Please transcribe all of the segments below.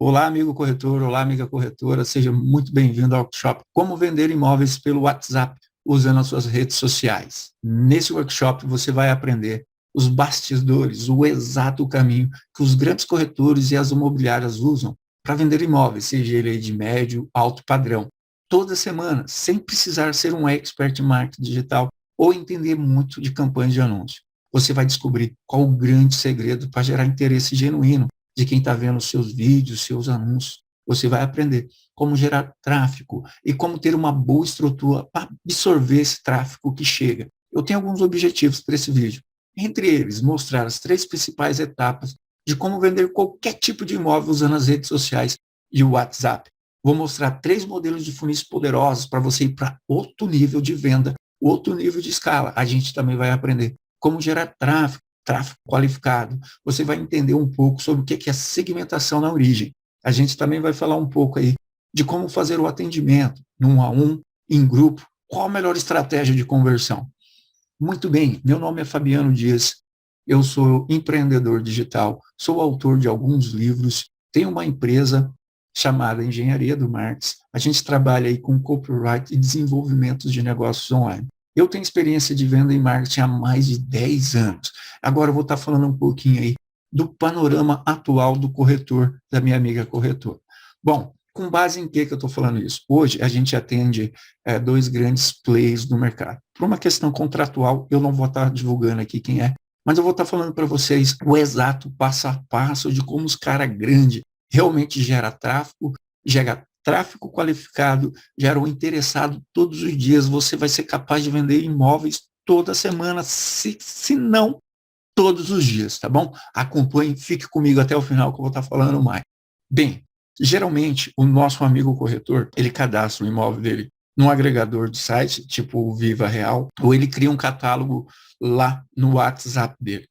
Olá, amigo corretor, olá, amiga corretora, seja muito bem-vindo ao workshop Como Vender Imóveis pelo WhatsApp usando as suas redes sociais. Nesse workshop você vai aprender os bastidores, o exato caminho que os grandes corretores e as imobiliárias usam para vender imóveis, seja ele de médio, alto padrão. Toda semana, sem precisar ser um expert em marketing digital ou entender muito de campanhas de anúncio. Você vai descobrir qual o grande segredo para gerar interesse genuíno de quem está vendo seus vídeos, seus anúncios. Você vai aprender como gerar tráfego e como ter uma boa estrutura para absorver esse tráfego que chega. Eu tenho alguns objetivos para esse vídeo. Entre eles, mostrar as 3 principais etapas de como vender qualquer tipo de imóvel usando as redes sociais e o WhatsApp. Vou mostrar 3 modelos de funis poderosos para você ir para outro nível de venda, outro nível de escala. A gente também vai aprender como gerar tráfego qualificado. Você vai entender um pouco sobre o que é segmentação na origem. A gente também vai falar um pouco aí de como fazer o atendimento, no 1 a 1, em grupo, qual a melhor estratégia de conversão. Muito bem, meu nome é Fabiano Dias, eu sou empreendedor digital, sou autor de alguns livros, tenho uma empresa chamada Engenharia do Marketing. A gente trabalha aí com copyright e desenvolvimento de negócios online. Eu tenho experiência de venda em marketing há mais de 10 anos. Agora eu vou estar falando um pouquinho aí do panorama atual do corretor, da minha amiga corretora. Bom, com base em que eu estou falando isso? Hoje a gente atende 2 grandes players no mercado. Por uma questão contratual, eu não vou estar divulgando aqui quem é, mas eu vou estar falando para vocês o exato passo a passo de como os caras grandes realmente gera tráfego qualificado, gera um interessado todos os dias. Você vai ser capaz de vender imóveis toda semana, se não todos os dias, tá bom? Acompanhe, fique comigo até o final que eu vou estar falando mais. Bem, geralmente o nosso amigo corretor, ele cadastra o imóvel dele num agregador de site, tipo o Viva Real, ou ele cria um catálogo lá no WhatsApp dele.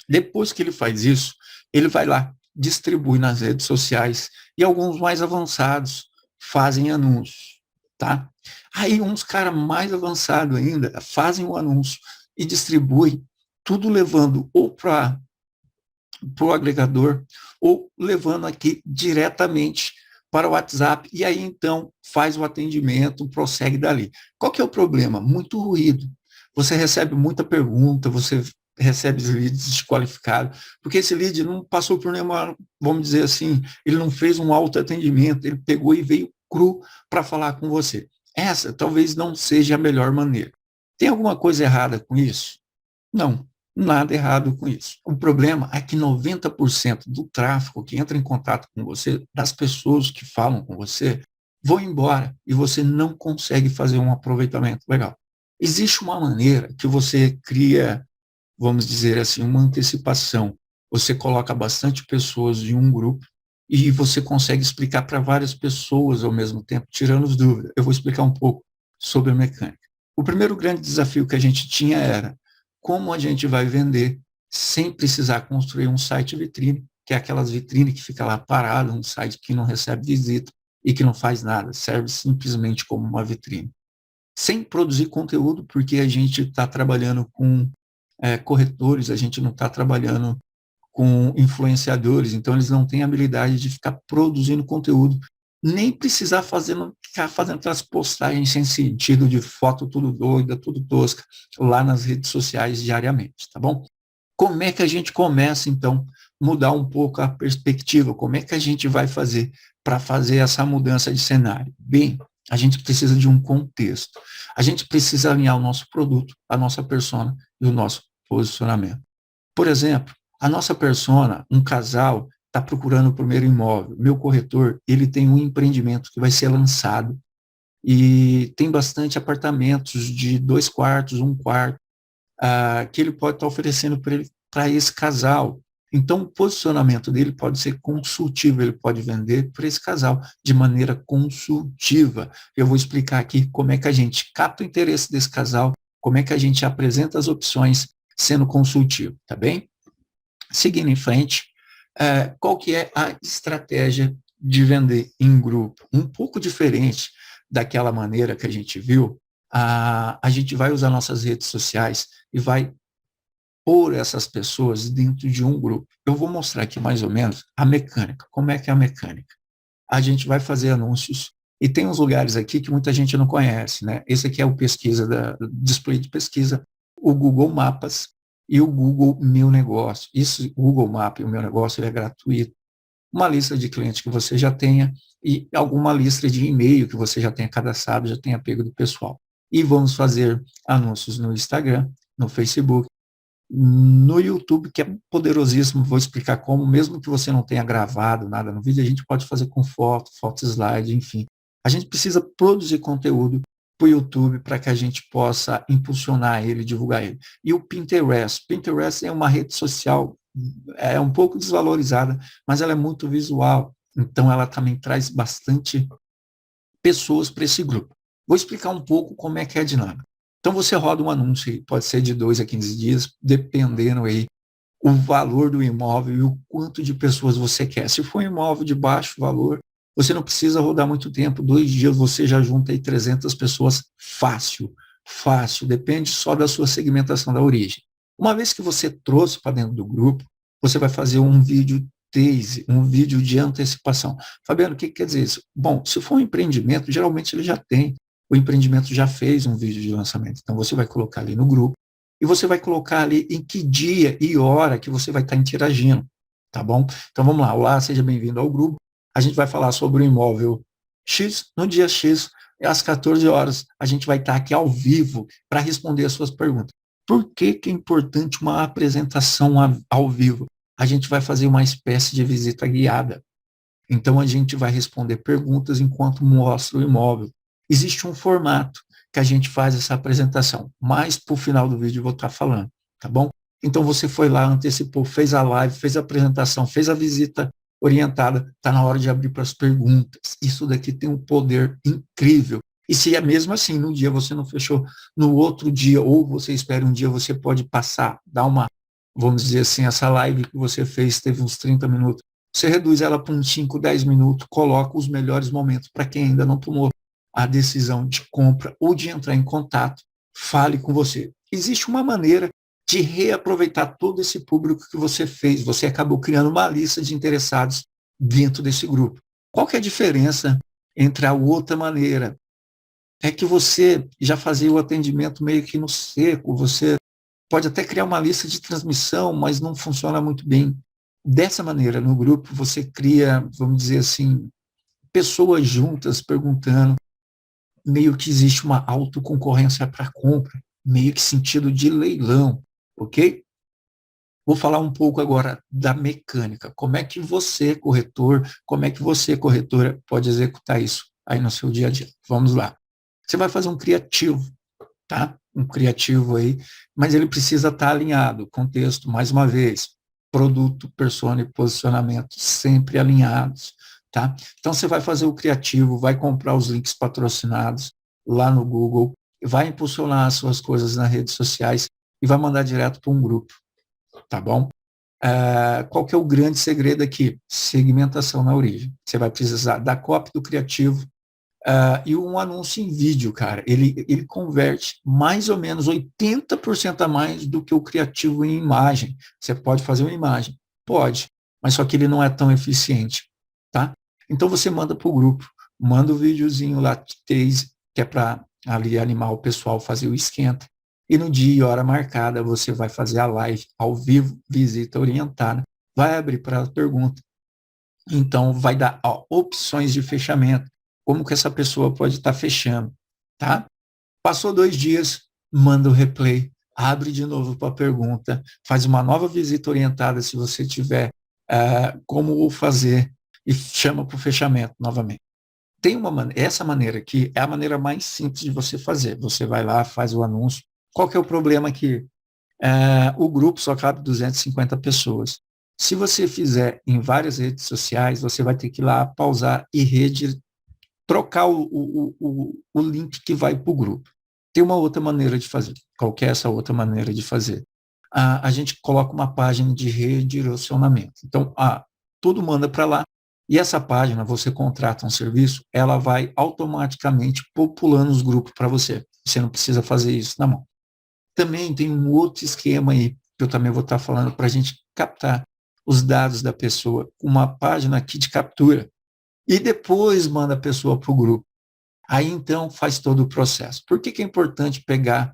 Depois que ele faz isso, ele vai lá, distribui nas redes sociais e alguns mais avançados fazem anúncios, tá? Aí uns caras mais avançados ainda fazem o anúncio e distribuem tudo levando ou para o agregador ou levando aqui diretamente para o WhatsApp e aí então faz o atendimento, prossegue dali. Qual que é o problema? Muito ruído. Você recebe muita pergunta, você recebe leads desqualificados, porque esse lead não passou por nenhuma, vamos dizer assim, ele não fez um autoatendimento, ele pegou e veio cru para falar com você. Essa talvez não seja a melhor maneira. Tem alguma coisa errada com isso? Não, nada errado com isso. O problema é que 90% do tráfego que entra em contato com você, das pessoas que falam com você, vão embora e você não consegue fazer um aproveitamento legal. Existe uma maneira que você cria, vamos dizer assim, uma antecipação. Você coloca bastante pessoas em um grupo e você consegue explicar para várias pessoas ao mesmo tempo, tirando as dúvidas. Eu vou explicar um pouco sobre a mecânica. O primeiro grande desafio que a gente tinha era como a gente vai vender sem precisar construir um site vitrine, que é aquelas vitrines que fica lá parado, um site que não recebe visita e que não faz nada, serve simplesmente como uma vitrine. Sem produzir conteúdo, porque a gente está trabalhando com corretores, a gente não está trabalhando com influenciadores, então eles não têm habilidade de ficar produzindo conteúdo, nem precisar ficar fazendo aquelas postagens sem sentido de foto tudo doida, tudo tosca, lá nas redes sociais diariamente, tá bom? Como é que a gente começa, então, mudar um pouco a perspectiva? Como é que a gente vai fazer para fazer essa mudança de cenário? Bem, a gente precisa de um contexto. A gente precisa alinhar o nosso produto, a nossa persona e o nosso posicionamento. Por exemplo, a nossa persona, um casal, está procurando o primeiro imóvel. Meu corretor, ele tem um empreendimento que vai ser lançado e tem bastante apartamentos de 2 quartos, 1 quarto, que ele pode estar oferecendo para esse casal. Então, o posicionamento dele pode ser consultivo, ele pode vender para esse casal de maneira consultiva. Eu vou explicar aqui como é que a gente capta o interesse desse casal, como é que a gente apresenta as opções sendo consultivo, tá bem? Seguindo em frente, qual que é a estratégia de vender em grupo? Um pouco diferente daquela maneira que a gente viu, a gente vai usar nossas redes sociais e vai pôr essas pessoas dentro de um grupo. Eu vou mostrar aqui mais ou menos a mecânica. Como é que é a mecânica? A gente vai fazer anúncios e tem uns lugares aqui que muita gente não conhece, né? Esse aqui é o pesquisa display de pesquisa, o Google Mapas e o Google Meu Negócio. Isso, o Google Maps e o Meu Negócio é gratuito. Uma lista de clientes que você já tenha e alguma lista de e-mail que você já tenha cadastrado, já tenha pego do pessoal. E vamos fazer anúncios no Instagram, no Facebook, no YouTube, que é poderosíssimo, vou explicar como, mesmo que você não tenha gravado nada no vídeo, a gente pode fazer com foto slide, enfim. A gente precisa produzir conteúdo para o YouTube para que a gente possa impulsionar ele, divulgar ele. E o Pinterest. Pinterest é uma rede social, é um pouco desvalorizada, mas ela é muito visual. Então, ela também traz bastante pessoas para esse grupo. Vou explicar um pouco como é que é a dinâmica. Então, você roda um anúncio, pode ser de 2 a 15 dias, dependendo aí o valor do imóvel e o quanto de pessoas você quer. Se for um imóvel de baixo valor, você não precisa rodar muito tempo, 2 dias você já junta aí 300 pessoas fácil, fácil, depende só da sua segmentação da origem. Uma vez que você trouxe para dentro do grupo, você vai fazer um vídeo tease, um vídeo de antecipação. Fabiano, o que quer dizer isso? Bom, se for um empreendimento, geralmente ele já tem, o empreendimento já fez um vídeo de lançamento. Então, você vai colocar ali no grupo e você vai colocar ali em que dia e hora que você vai estar interagindo, tá bom? Então, vamos lá. Olá, seja bem-vindo ao grupo. A gente vai falar sobre o imóvel X, no dia X, às 14 horas, a gente vai estar aqui ao vivo para responder as suas perguntas. Por que é importante uma apresentação ao vivo? A gente vai fazer uma espécie de visita guiada. Então, a gente vai responder perguntas enquanto mostra o imóvel. Existe um formato que a gente faz essa apresentação, mas para o final do vídeo eu vou estar falando, tá bom? Então, você foi lá, antecipou, fez a live, fez a apresentação, fez a visita orientada, está na hora de abrir para as perguntas. Isso daqui tem um poder incrível. E se é mesmo assim, no dia você não fechou, no outro dia, ou você espera um dia, você pode passar, dar uma, vamos dizer assim, essa live que você fez, teve uns 30 minutos, você reduz ela para uns 5, 10 minutos, coloca os melhores momentos para quem ainda não tomou a decisão de compra ou de entrar em contato, fale com você. Existe uma maneira de reaproveitar todo esse público que você fez. Você acabou criando uma lista de interessados dentro desse grupo. Qual que é a diferença entre a outra maneira? É que você já fazia o atendimento meio que no seco, você pode até criar uma lista de transmissão, mas não funciona muito bem. Dessa maneira, no grupo, você cria, vamos dizer assim, pessoas juntas perguntando, meio que existe uma autoconcorrência para compra, meio que sentido de leilão, ok? Vou falar um pouco agora da mecânica. Como é que você, corretor, como é que você, corretora, pode executar isso aí no seu dia a dia? Vamos lá. Você vai fazer um criativo, tá? Um criativo aí, mas ele precisa estar alinhado. Contexto, mais uma vez, produto, persona e posicionamento sempre alinhados, tá? Então, você vai fazer o criativo, vai comprar os links patrocinados lá no Google, vai impulsionar as suas coisas nas redes sociais e vai mandar direto para um grupo, tá bom? Qual que é o grande segredo aqui? Segmentação na origem. Você vai precisar da copy do criativo, e um anúncio em vídeo, cara, ele converte mais ou menos 80% a mais do que o criativo em imagem. Você pode fazer uma imagem? Pode, mas só que ele não é tão eficiente, tá? Então você manda para o grupo, manda o videozinho lá, que é para ali animar o pessoal, fazer o esquenta, e no dia e hora marcada você vai fazer a live ao vivo, visita orientada, vai abrir para a pergunta. Então vai dar opções de fechamento, como que essa pessoa pode estar fechando, tá? Passou 2 dias, manda o replay, abre de novo para a pergunta, faz uma nova visita orientada se você tiver como fazer e chama para o fechamento novamente. Tem essa maneira aqui é a maneira mais simples de você fazer. Você vai lá, faz o anúncio. Qual que é o problema aqui? O grupo só cabe 250 pessoas. Se você fizer em várias redes sociais, você vai ter que ir lá pausar e trocar o link que vai para o grupo. Tem uma outra maneira de fazer. Qual que é essa outra maneira de fazer? A gente coloca uma página de redirecionamento. Então, tudo manda para lá, e essa página, você contrata um serviço, ela vai automaticamente populando os grupos para você. Você não precisa fazer isso na mão. Também tem um outro esquema aí, que eu também vou estar falando para a gente captar os dados da pessoa, uma página aqui de captura, e depois manda a pessoa para o grupo. Aí, então, faz todo o processo. Por que é importante pegar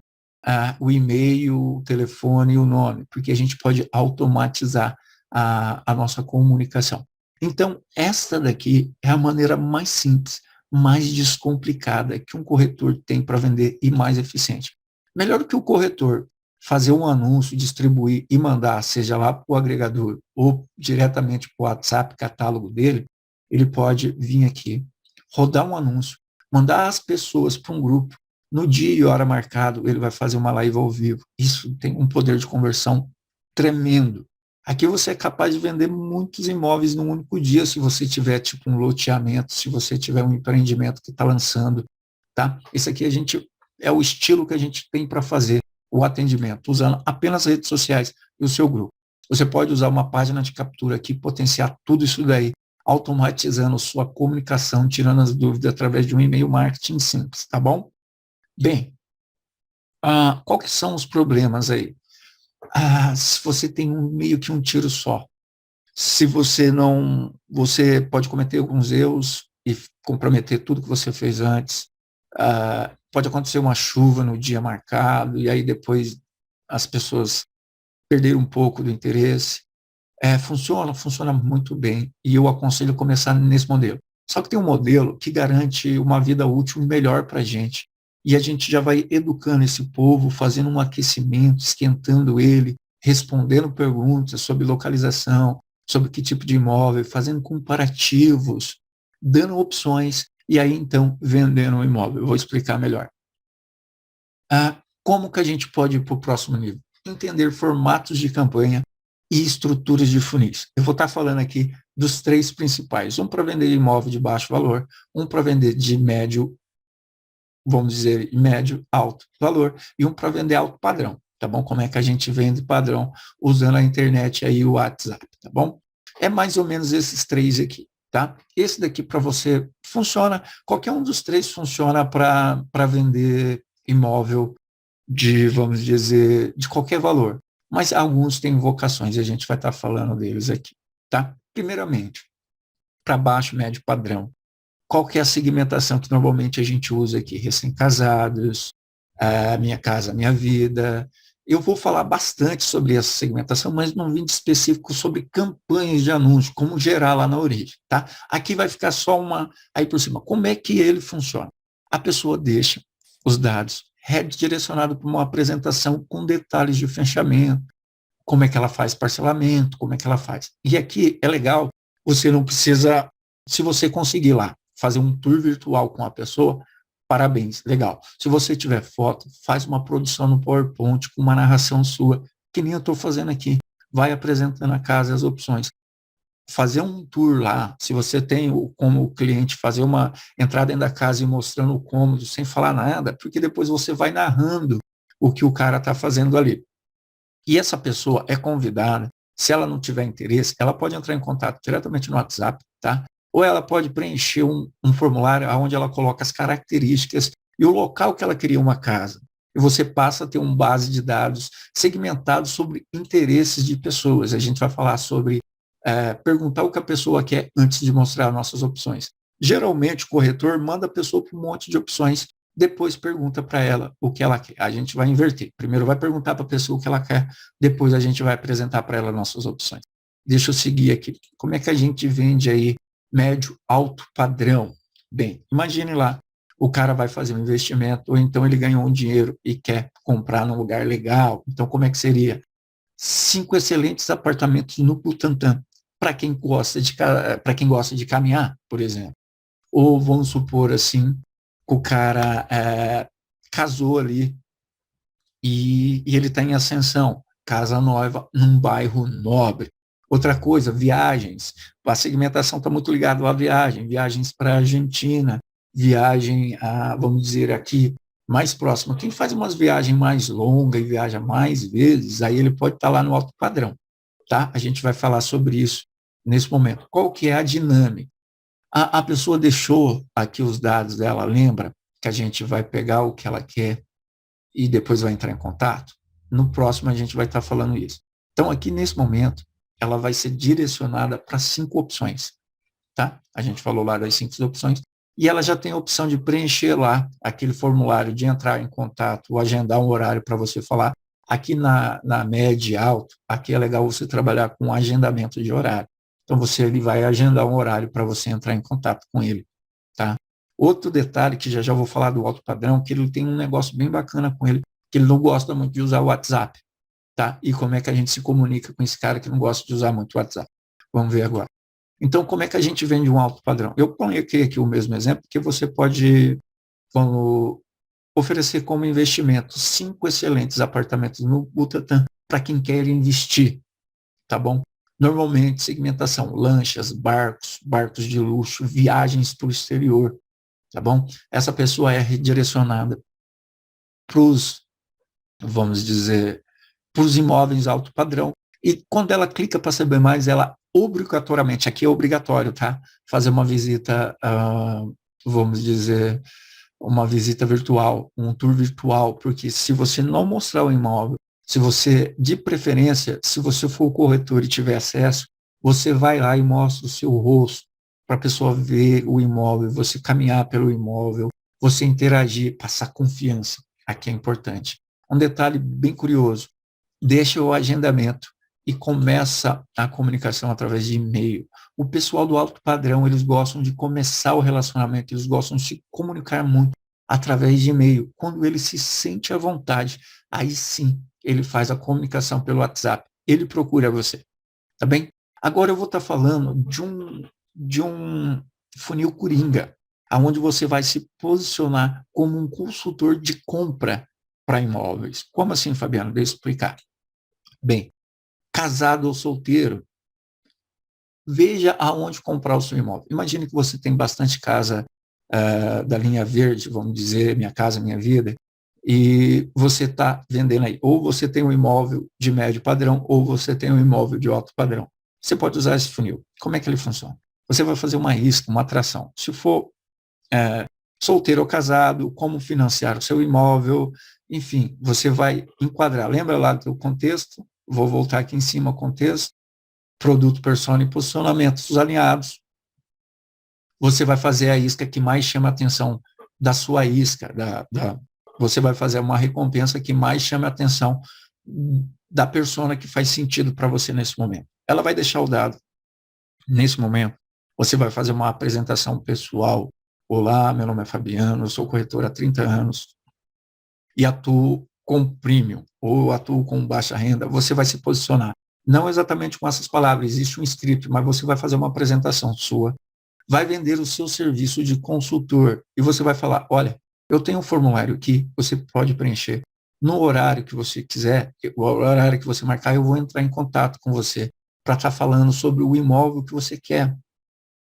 o e-mail, o telefone e o nome? Porque a gente pode automatizar a nossa comunicação. Então, esta daqui é a maneira mais simples, mais descomplicada que um corretor tem para vender e mais eficiente. Melhor do que o corretor fazer um anúncio, distribuir e mandar, seja lá para o agregador ou diretamente para o WhatsApp, catálogo dele, ele pode vir aqui, rodar um anúncio, mandar as pessoas para um grupo, no dia e hora marcado, ele vai fazer uma live ao vivo. Isso tem um poder de conversão tremendo. Aqui você é capaz de vender muitos imóveis num único dia, se você tiver tipo um loteamento, se você tiver um empreendimento que está lançando, tá? Esse aqui é o estilo que a gente tem para fazer o atendimento, usando apenas redes sociais e o seu grupo. Você pode usar uma página de captura aqui, potenciar tudo isso daí, automatizando sua comunicação, tirando as dúvidas através de um e-mail marketing simples, tá bom? Bem, quais são os problemas aí? Se você tem meio que um tiro só, se você não, você pode cometer alguns erros e comprometer tudo que você fez antes. Pode acontecer uma chuva no dia marcado e aí depois as pessoas perderam um pouco do interesse. Funciona muito bem e eu aconselho começar nesse modelo. Só que tem um modelo que garante uma vida útil melhor para a gente. E a gente já vai educando esse povo, fazendo um aquecimento, esquentando ele, respondendo perguntas sobre localização, sobre que tipo de imóvel, fazendo comparativos, dando opções e aí então vendendo o imóvel. Eu vou explicar melhor. Como que a gente pode ir para o próximo nível? Entender formatos de campanha e estruturas de funis. Eu vou estar falando aqui dos 3 principais. Um para vender imóvel de baixo valor, um para vender de médio, vamos dizer, médio, alto valor, e um para vender alto padrão, tá bom? Como é que a gente vende padrão usando a internet aí, o WhatsApp, tá bom? É mais ou menos esses 3 aqui, tá? Esse daqui para você funciona, qualquer um dos 3 funciona para vender imóvel de, vamos dizer, de qualquer valor. Mas alguns têm vocações e a gente vai estar falando deles aqui, tá? Primeiramente, para baixo, médio, padrão. Qual que é a segmentação que normalmente a gente usa aqui? Recém-casados, Minha Casa Minha Vida. Eu vou falar bastante sobre essa segmentação, mas num vídeo específico sobre campanhas de anúncio, como gerar lá na origem, tá? Aqui vai ficar só aí por cima. Como é que ele funciona? A pessoa deixa os dados redirecionado para uma apresentação com detalhes de fechamento, como é que ela faz parcelamento, como é que ela faz. E aqui é legal, você não precisa, se você conseguir lá fazer um tour virtual com a pessoa, parabéns, legal. Se você tiver foto, faz uma produção no PowerPoint com uma narração sua, que nem eu estou fazendo aqui. Vai apresentando a casa as opções. Fazer um tour lá, se você tem como o cliente fazer uma entrada dentro da casa e mostrando o cômodo sem falar nada, porque depois você vai narrando o que o cara está fazendo ali. E essa pessoa é convidada, se ela não tiver interesse, ela pode entrar em contato diretamente no WhatsApp, tá? Ou ela pode preencher um formulário onde ela coloca as características e o local que ela queria uma casa. E você passa a ter uma base de dados segmentado sobre interesses de pessoas. A gente vai falar sobre perguntar o que a pessoa quer antes de mostrar nossas opções. Geralmente, o corretor manda a pessoa para um monte de opções, depois pergunta para ela o que ela quer. A gente vai inverter. Primeiro vai perguntar para a pessoa o que ela quer, depois a gente vai apresentar para ela nossas opções. Deixa eu seguir aqui. Como é que a gente vende aí médio, alto, padrão? Bem, imagine lá, o cara vai fazer um investimento, ou então ele ganhou um dinheiro e quer comprar num lugar legal. Então, como é que seria? 5 excelentes apartamentos no Butantã, para quem gosta de caminhar, por exemplo. Ou vamos supor assim, o cara casou ali e ele está em ascensão, casa nova num bairro nobre. Outra coisa, viagens. A segmentação está muito ligada à viagem, viagens para a Argentina, viagem, vamos dizer aqui, mais próxima. Quem faz umas viagens mais longas e viaja mais vezes, aí ele pode estar lá no alto padrão, tá? A gente vai falar sobre isso nesse momento. Qual que é a dinâmica? A pessoa deixou aqui os dados dela, lembra que a gente vai pegar o que ela quer e depois vai entrar em contato? No próximo a gente vai estar falando isso. Então, aqui nesse momento, ela vai ser direcionada para 5 opções, tá? A gente falou lá das 5 opções, e ela já tem a opção de preencher lá aquele formulário de entrar em contato ou agendar um horário para você falar. Aqui na média e alto, aqui é legal você trabalhar com agendamento de horário. Então, ele vai agendar um horário para você entrar em contato com ele, tá? Outro detalhe, que já vou falar do alto padrão, que ele tem um negócio bem bacana com ele, que ele não gosta muito de usar o WhatsApp, tá? E como é que a gente se comunica com esse cara que não gosta de usar muito o WhatsApp? Vamos ver agora. Então, como é que a gente vende um alto padrão? Eu coloquei aqui o mesmo exemplo, que você pode oferecer como investimento 5 excelentes apartamentos no Butantã para quem quer investir, tá bom? Normalmente, segmentação, lanchas, barcos de luxo, viagens para o exterior, tá bom? Essa pessoa é redirecionada para os, vamos dizer, para os imóveis alto padrão. E quando ela clica para saber mais, ela obrigatoriamente, aqui é obrigatório, tá? Fazer uma visita, vamos dizer, uma visita virtual, um tour virtual, porque se você não mostrar o imóvel, se você, de preferência, se você for o corretor e tiver acesso, você vai lá e mostra o seu rosto para a pessoa ver o imóvel, você caminhar pelo imóvel, você interagir, passar confiança. Aqui é importante. Um detalhe bem curioso, deixa o agendamento e começa a comunicação através de e-mail. O pessoal do alto padrão, eles gostam de começar o relacionamento, eles gostam de se comunicar muito através de e-mail. Quando ele se sente à vontade, aí sim ele faz a comunicação pelo WhatsApp. Ele procura você, tá bem? Agora eu vou estar falando de um funil coringa, aonde você vai se posicionar como um consultor de compra para imóveis. Como assim, Fabiano? Deixa eu explicar. Bem, casado ou solteiro, veja aonde comprar o seu imóvel. Imagine que você tem bastante casa da linha verde, vamos dizer, Minha Casa Minha Vida, e você está vendendo aí. Ou você tem um imóvel de médio padrão, ou você tem um imóvel de alto padrão. Você pode usar esse funil. Como é que ele funciona? Você vai fazer uma isca, uma atração. Se for solteiro ou casado, como financiar o seu imóvel, enfim, você vai enquadrar. Lembra lá do contexto? Vou voltar aqui em cima ao contexto. Produto, persona e posicionamentos alinhados. Você vai fazer a isca que mais chama a atenção da sua isca. Você vai fazer uma recompensa que mais chama a atenção da persona que faz sentido para você nesse momento. Ela vai deixar o dado. Nesse momento, você vai fazer uma apresentação pessoal. Olá, meu nome é Fabiano, eu sou corretor há 30 anos e atuo com premium ou atuo com baixa renda. Você vai se posicionar. Não exatamente com essas palavras, existe um script, mas você vai fazer uma apresentação sua, vai vender o seu serviço de consultor e você vai falar, olha, eu tenho um formulário aqui, você pode preencher. No horário que você quiser, o horário que você marcar, eu vou entrar em contato com você para estar falando sobre o imóvel que você quer,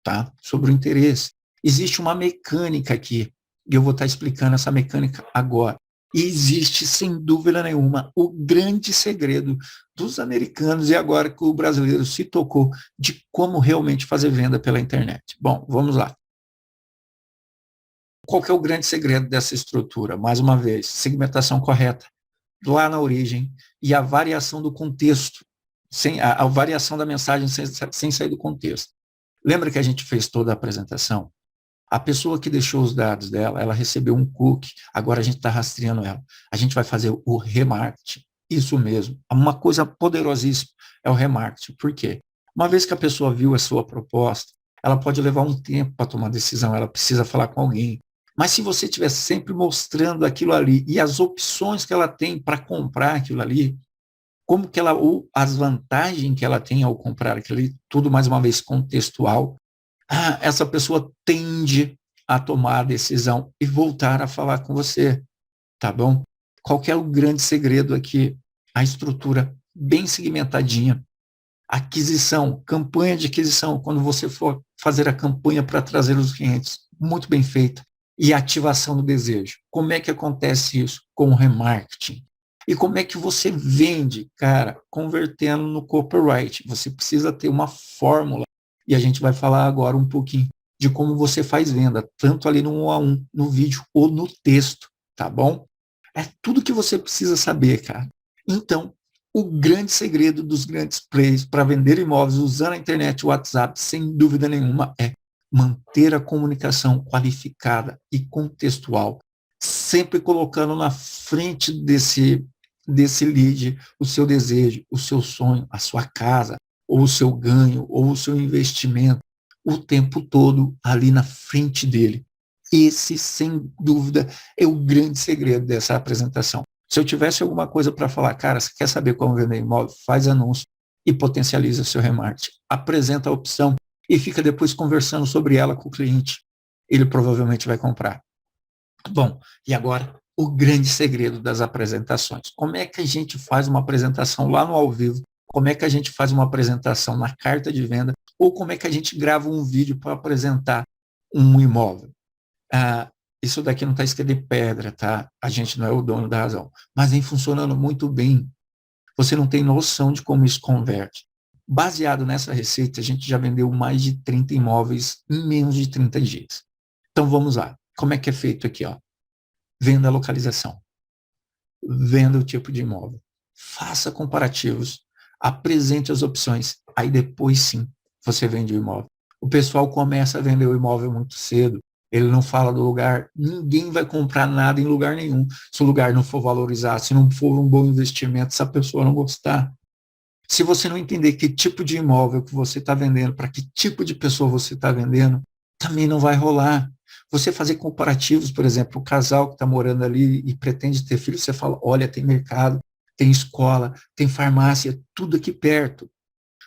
tá? Sobre o interesse. Existe uma mecânica aqui, e eu vou estar explicando essa mecânica agora. E existe, sem dúvida nenhuma, o grande segredo dos americanos e agora que o brasileiro se tocou de como realmente fazer venda pela internet. Bom, vamos lá. Qual que é o grande segredo dessa estrutura? Mais uma vez, segmentação correta, lá na origem, e a variação do contexto, a variação da mensagem sem sair do contexto. Lembra que a gente fez toda a apresentação? A pessoa que deixou os dados dela, ela recebeu um cookie, agora a gente está rastreando ela. A gente vai fazer o remarketing. Isso mesmo. Uma coisa poderosíssima é o remarketing. Por quê? Uma vez que a pessoa viu a sua proposta, ela pode levar um tempo para tomar decisão, ela precisa falar com alguém. Mas se você estiver sempre mostrando aquilo ali e as opções que ela tem para comprar aquilo ali, como que ela, ou as vantagens que ela tem ao comprar aquilo ali, tudo mais uma vez contextual, essa pessoa tende a tomar a decisão e voltar a falar com você, tá bom? Qual que é o grande segredo aqui? A estrutura bem segmentadinha. Aquisição, campanha de aquisição, quando você for fazer a campanha para trazer os clientes, muito bem feita. E ativação do desejo. Como é que acontece isso? Com o remarketing. E como é que você vende, cara? Convertendo no copyright. Você precisa ter uma fórmula. E a gente vai falar agora um pouquinho de como você faz venda, tanto ali no 1 a 1, no vídeo ou no texto, tá bom? É tudo que você precisa saber, cara. Então, o grande segredo dos grandes players para vender imóveis usando a internet e o WhatsApp, sem dúvida nenhuma, é manter a comunicação qualificada e contextual, sempre colocando na frente desse lead o seu desejo, o seu sonho, a sua casa, ou o seu ganho, ou o seu investimento, o tempo todo ali na frente dele. Esse, sem dúvida, é o grande segredo dessa apresentação. Se eu tivesse alguma coisa para falar, cara, você quer saber como vender imóvel? Faz anúncio e potencializa seu remarketing. Apresenta a opção e fica depois conversando sobre ela com o cliente. Ele provavelmente vai comprar. Bom, e agora o grande segredo das apresentações. Como é que a gente faz uma apresentação lá no ao vivo? Como é que a gente faz uma apresentação na carta de venda? Ou como é que a gente grava um vídeo para apresentar um imóvel? Isso daqui não está escrito em pedra, tá? A gente não é o dono da razão. Mas vem funcionando muito bem. Você não tem noção de como isso converte. Baseado nessa receita, a gente já vendeu mais de 30 imóveis em menos de 30 dias. Então vamos lá. Como é que é feito aqui, ó? Venda a localização. Venda o tipo de imóvel. Faça comparativos. Apresente as opções. Aí depois sim, você vende o imóvel. O pessoal começa a vender o imóvel muito cedo. Ele não fala do lugar. Ninguém vai comprar nada em lugar nenhum. Se o lugar não for valorizado, se não for um bom investimento, se a pessoa não gostar. Se você não entender que tipo de imóvel que você está vendendo, para que tipo de pessoa você está vendendo, também não vai rolar. Você fazer comparativos, por exemplo, o casal que está morando ali e pretende ter filho, você fala, olha, tem mercado, tem escola, tem farmácia, tudo aqui perto.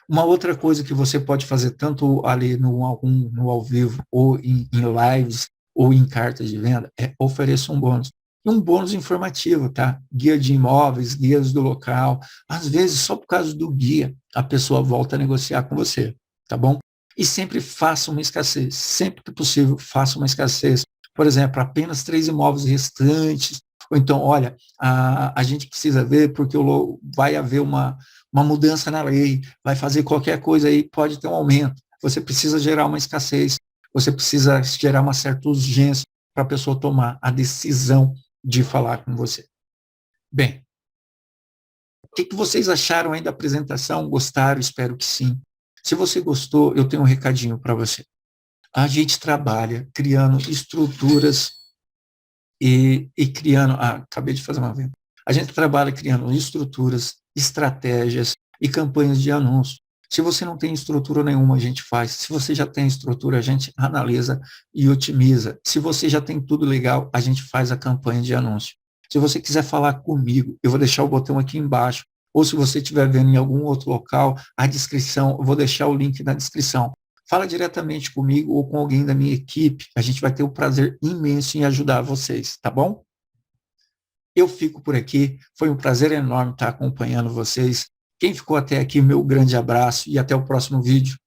Uma outra coisa que você pode fazer, tanto ali no ao vivo, ou em lives, ou em cartas de venda, é oferecer um bônus. E um bônus informativo, tá? Guia de imóveis, guias do local. Às vezes, só por causa do guia, a pessoa volta a negociar com você, tá bom? E sempre faça uma escassez. Sempre que possível, faça uma escassez. Por exemplo, apenas 3 imóveis restantes. Ou então, olha, a gente precisa ver porque vai haver uma mudança na lei, vai fazer qualquer coisa aí, pode ter um aumento. Você precisa gerar uma escassez, você precisa gerar uma certa urgência para a pessoa tomar a decisão de falar com você. Bem, o que vocês acharam aí da apresentação? Gostaram? Espero que sim. Se você gostou, eu tenho um recadinho para você. A gente trabalha criando estruturas e criando... acabei de fazer uma venda. A gente trabalha criando estruturas, estratégias e campanhas de anúncio. Se você não tem estrutura nenhuma, a gente faz. Se você já tem estrutura, a gente analisa e otimiza. Se você já tem tudo legal, a gente faz a campanha de anúncio. Se você quiser falar comigo, eu vou deixar o botão aqui embaixo. Ou se você estiver vendo em algum outro local, a descrição, eu vou deixar o link na descrição. Fala diretamente comigo ou com alguém da minha equipe. A gente vai ter o prazer imenso em ajudar vocês, tá bom? Eu fico por aqui. Foi um prazer enorme estar acompanhando vocês. Quem ficou até aqui, meu grande abraço e até o próximo vídeo.